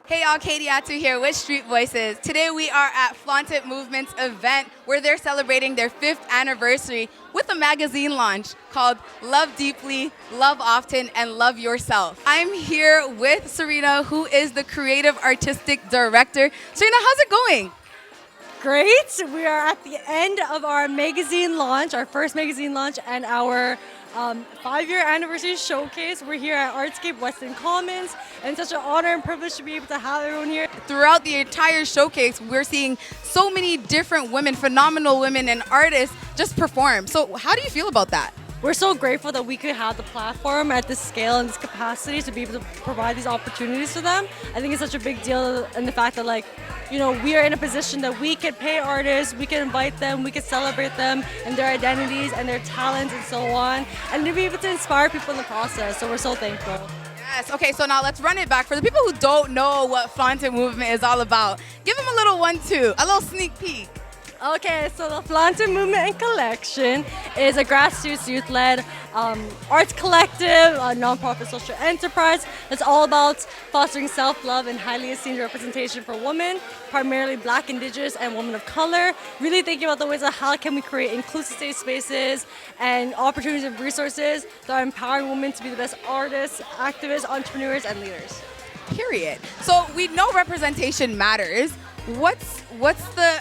Hey y'all, Kadiatu here with Street Voices. Today we are at Flaunt It Movement's event where they're celebrating their 5th anniversary with a magazine launch called Love Deeply, Love Often, and Love Yourself. I'm here with Selina, who is the creative artistic director. Selina, how's it going? Great. We are at the end of our magazine launch, our first magazine launch, and our 5-year anniversary showcase. We're here at Artscape Weston Commons, and it's such an honor and privilege to be able to have everyone here. Throughout the entire showcase, we're seeing so many different women, phenomenal women and artists just perform. So how do you feel about that? We're so grateful that we could have the platform at this scale and this capacity to be able to provide these opportunities to them. I think it's such a big deal in the fact that, like, you know, we are in a position that we can pay artists, we can invite them, we can celebrate them and their identities and their talents and so on, and to be able to inspire people in the process. So we're so thankful. Yes, okay, so now let's run it back. For the people who don't know what Flaunt It Movement is all about, give them a little 1-2, a little sneak peek. Okay, so the Flaunt It Movement and Collection is a grassroots youth-led arts collective, a nonprofit social enterprise that's all about fostering self-love and highly esteemed representation for women, primarily Black, Indigenous, and women of color. Really thinking about the ways of how can we create inclusive safe spaces and opportunities and resources that are empowering women to be the best artists, activists, entrepreneurs, and leaders. Period. So we know representation matters. What's the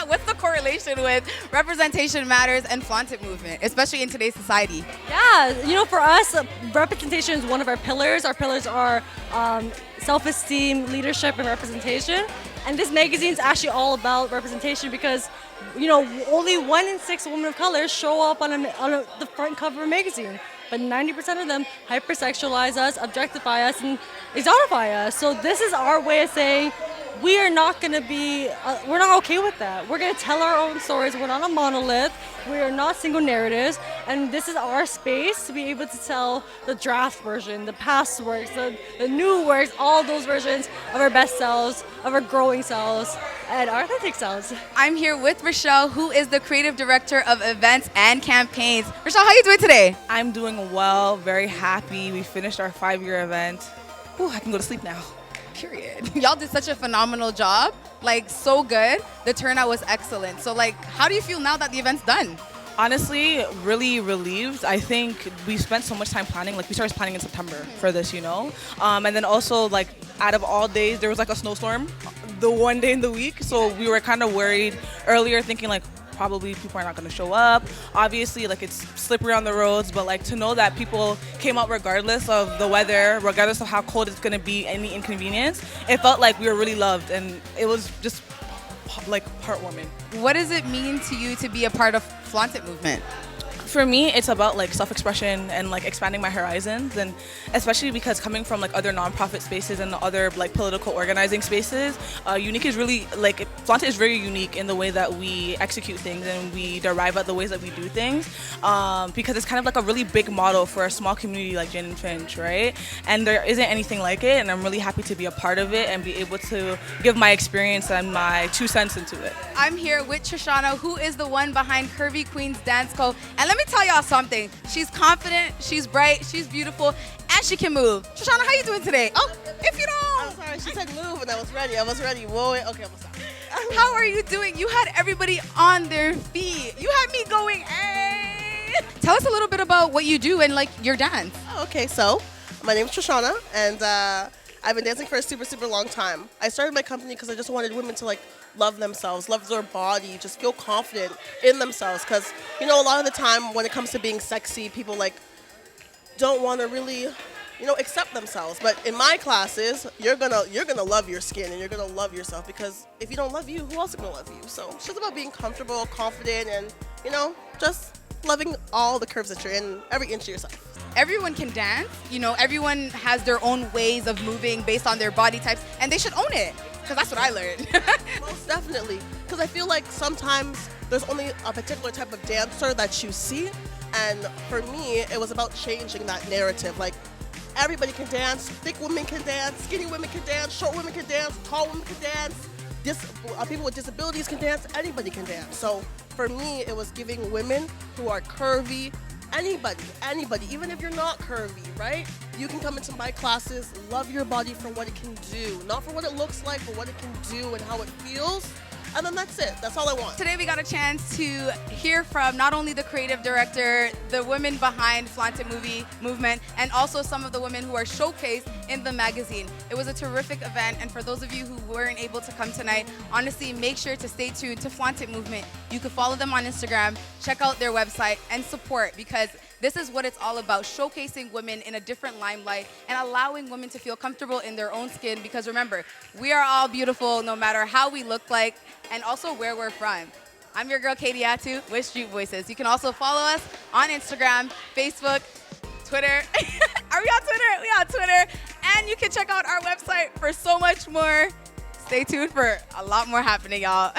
what's the correlation with representation matters and Flaunt It Movement, especially in today's society? Yeah, you know, for us, representation is one of our pillars. Our pillars are self-esteem, leadership, and representation. And this magazine is actually all about representation because, you know, only 1 in 6 women of color show up on the front cover of a magazine. But 90% of them hypersexualize us, objectify us, and exotify us. So this is our way of saying, we are not going to be, we're not okay with that. We're going to tell our own stories. We're not a monolith. We are not single narratives. And this is our space to be able to tell the draft version, the past works, the new works, all those versions of our best selves, of our growing selves, and our authentic selves. I'm here with Rochelle, who is the creative director of events and campaigns. Rochelle, how are you doing today? I'm doing well, very happy. We finished our 5-year event. Whew, I can go to sleep now. Period. Y'all did such a phenomenal job, like so good. The turnout was excellent. So like, how do you feel now that the event's done? Honestly, really relieved. I think we spent so much time planning. Like, we started planning in September for this, you know? And then also, like, out of all days, there was like a snowstorm the one day in the week. So we were kind of worried earlier, thinking like, probably people are not going to show up. Obviously, like, it's slippery on the roads, but like to know that people came out regardless of the weather, regardless of how cold it's going to be, any inconvenience, it felt like we were really loved, and it was just like heartwarming. What does it mean to you to be a part of Flaunt It Movement? For me, it's about like self-expression and like expanding my horizons, and especially because coming from like other nonprofit spaces and other like political organizing spaces, Unique is really like Flaunt It is very unique in the way that we execute things and we derive at the ways that we do things, because it's kind of like a really big model for a small community like Jane and Finch, right? And there isn't anything like it, and I'm really happy to be a part of it and be able to give my experience and my 2 cents into it. I'm here with Tristana, who is the one behind Curvy Queens Dance Co. And let me tell y'all something. She's confident, she's bright, she's beautiful, and she can move. Tristana, how you doing today? Oh, if you don't. I'm sorry, she said move and I was ready. Whoa, okay, I'm gonna stop. How are you doing? You had everybody on their feet. You had me going, hey. Tell us a little bit about what you do and like your dance. Oh, okay, so my name is Tristana, and I've been dancing for a super, super long time. I started my company because I just wanted women to like love themselves, love their body, just feel confident in themselves. Because, you know, a lot of the time when it comes to being sexy, people like don't want to really, you know, accept themselves. But in my classes, you're gonna love your skin and you're gonna love yourself, because if you don't love you, who else is gonna love you? So it's just about being comfortable, confident, and, you know, just loving all the curves that you're in, every inch of yourself. Everyone can dance. You know, everyone has their own ways of moving based on their body types, and they should own it, because that's what I learned. Most definitely, because I feel like sometimes there's only a particular type of dancer that you see, and for me, it was about changing that narrative. Like, everybody can dance, thick women can dance, skinny women can dance, short women can dance, tall women can dance, people with disabilities can dance, anybody can dance. So for me, it was giving women who are curvy, anybody, even if you're not curvy, right? You can come into my classes, love your body for what it can do, not for what it looks like, but what it can do and how it feels. And then that's it. That's all I want. Today we got a chance to hear from not only the creative director, the women behind Flaunt It Movement, and also some of the women who are showcased in the magazine. It was a terrific event, and for those of you who weren't able to come tonight, honestly, make sure to stay tuned to Flaunt It Movement. You can follow them on Instagram, check out their website, and support, because this is what it's all about, showcasing women in a different limelight and allowing women to feel comfortable in their own skin, because remember, we are all beautiful no matter how we look like and also where we're from. I'm your girl Kadiatu with Street Voices. You can also follow us on Instagram, Facebook, Twitter. Are we on Twitter? We on Twitter. And you can check out our website for so much more. Stay tuned for a lot more happening, y'all.